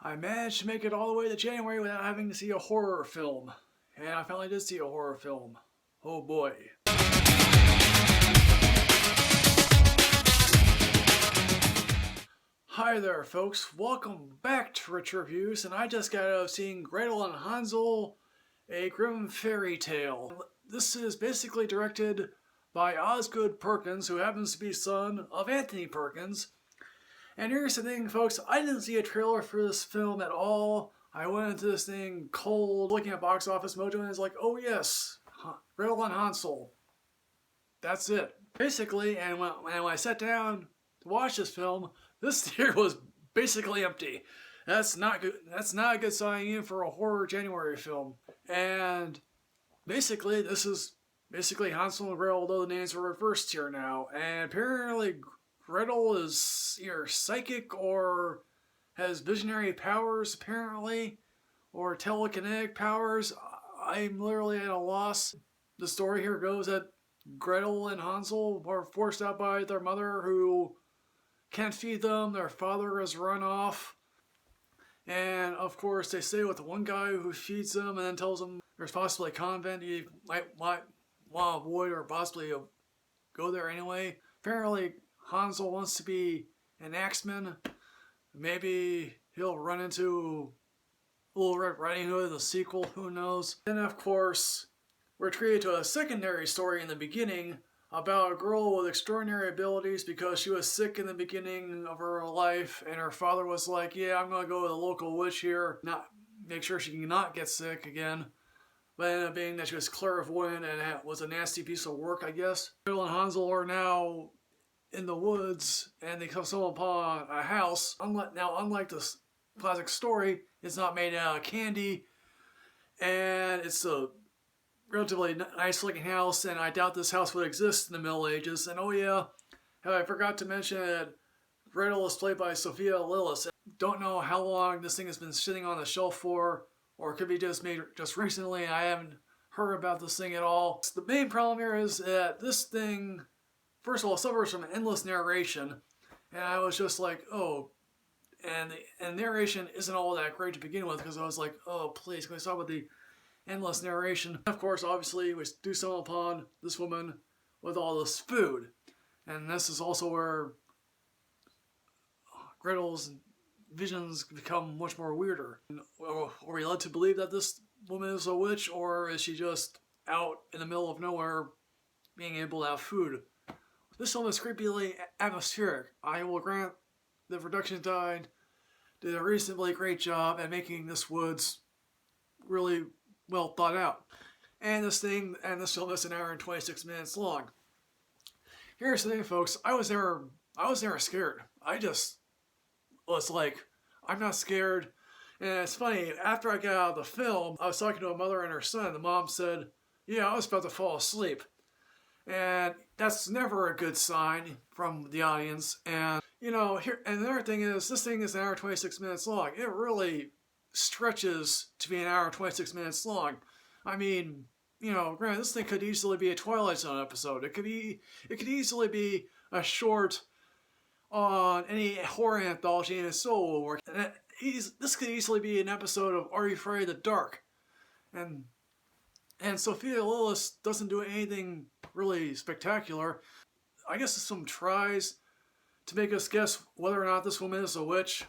I managed to make it all the way to January without having to see a horror film. And I finally did see a horror film. Oh boy. Hi there folks, welcome back to Rich Reviews, and I just got out of seeing Gretel and Hansel, a Grimm fairy tale. This is basically directed by Osgood Perkins, who happens to be son of Anthony Perkins. And here's the thing, folks, I didn't see a trailer for this film at all. I went into this thing cold, looking at Box Office Mojo, and it's like, oh yes, Gretel and Hansel. That's it. Basically, and when I sat down to watch this film, this theater was basically empty. That's not good. That's not a good sign even for a horror January film. And basically, this is Hansel and Gretel, although the names are reversed here now. And apparently, Gretel is either psychic or has visionary powers, apparently, or telekinetic powers. I'm literally at a loss. The story here goes that Gretel and Hansel are forced out by their mother, who can't feed them. Their father has run off. And of course, they stay with the one guy who feeds them and then tells them there's possibly a convent you might want to avoid or possibly go there anyway. Apparently, Hansel wants to be an axeman. Maybe he'll run into Little Red Riding Hood in the sequel, who knows. Then, of course, we're treated to a secondary story in the beginning about a girl with extraordinary abilities because she was sick in the beginning of her life, and her father was like, yeah, I'm going to go to the local witch here, not make sure she can not get sick again. But it ended up being that she was clairvoyant and was a nasty piece of work, I guess. Gretel and Hansel are now in the woods, and they stumble upon a house. Unlike this classic story, it's not made out of candy, and it's a relatively nice looking house, and I doubt this house would exist in the Middle Ages. And oh yeah, I forgot to mention that Gretel is played by Sophia Lillis. Don't know how long this thing has been sitting on the shelf for, or it could be just made just recently. I haven't heard about this thing at all. The main problem here is that this thing, first of all, suffers from endless narration, and I was just like, oh, and narration isn't all that great to begin with, because I was like, oh please, can we stop with the endless narration? Of course, obviously, we do stumble upon this woman with all this food. And this is also where Gretel's visions become much more weirder. Are we led to believe that this woman is a witch, or is she just out in the middle of nowhere being able to have food? This film is creepily atmospheric. I will grant the production design did a reasonably great job at making this woods really well thought out. And this film is an hour and 26 minutes long. Here's the thing, folks. I was never scared. I just was like, I'm not scared. And it's funny, after I got out of the film, I was talking to a mother and her son. The mom said, yeah, I was about to fall asleep. And that's never a good sign from the audience. And, and another thing is, this thing is an hour and 26 minutes long. It really stretches to be an hour and 26 minutes long. I mean, granted, this thing could easily be a Twilight Zone episode. It could easily be a short on any horror anthology, and it still will work. And this could easily be an episode of Are You Afraid of the Dark? And Sophia Lillis doesn't do anything really spectacular. I guess some tries to make us guess whether or not this woman is a witch.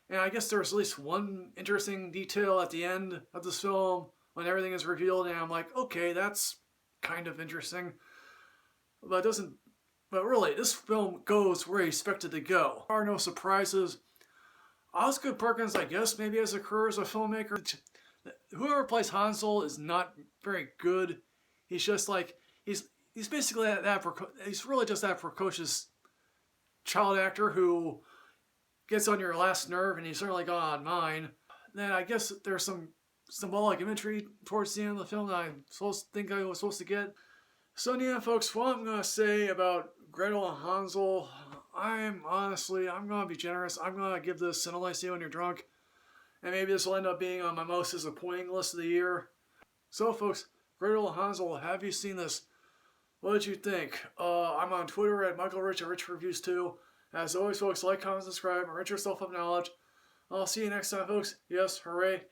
And I guess there's at least one interesting detail at the end of this film when everything is revealed, and I'm like, okay, that's kind of interesting. But really, this film goes where you expect it to go. There are no surprises. Osgood Perkins, I guess, maybe has a career as a filmmaker. Whoever plays Hansel is not very good. He's just like, he's basically he's really just that precocious child actor who gets on your last nerve, and he's certainly got on mine. Then I guess there's some symbolic imagery towards the end of the film that I was supposed to get. So yeah, folks, what I'm going to say about Gretel and Hansel, I'm going to be generous. I'm going to give this an only see when you're drunk. And maybe this will end up being on my most disappointing list of the year. So folks, Gretel and Hansel, have you seen this? What did you think? I'm on Twitter at Michael Rich and Rich Reviews 2. As always, folks, like, comment, subscribe, enrich yourself with knowledge. I'll see you next time, folks. Yes, hooray.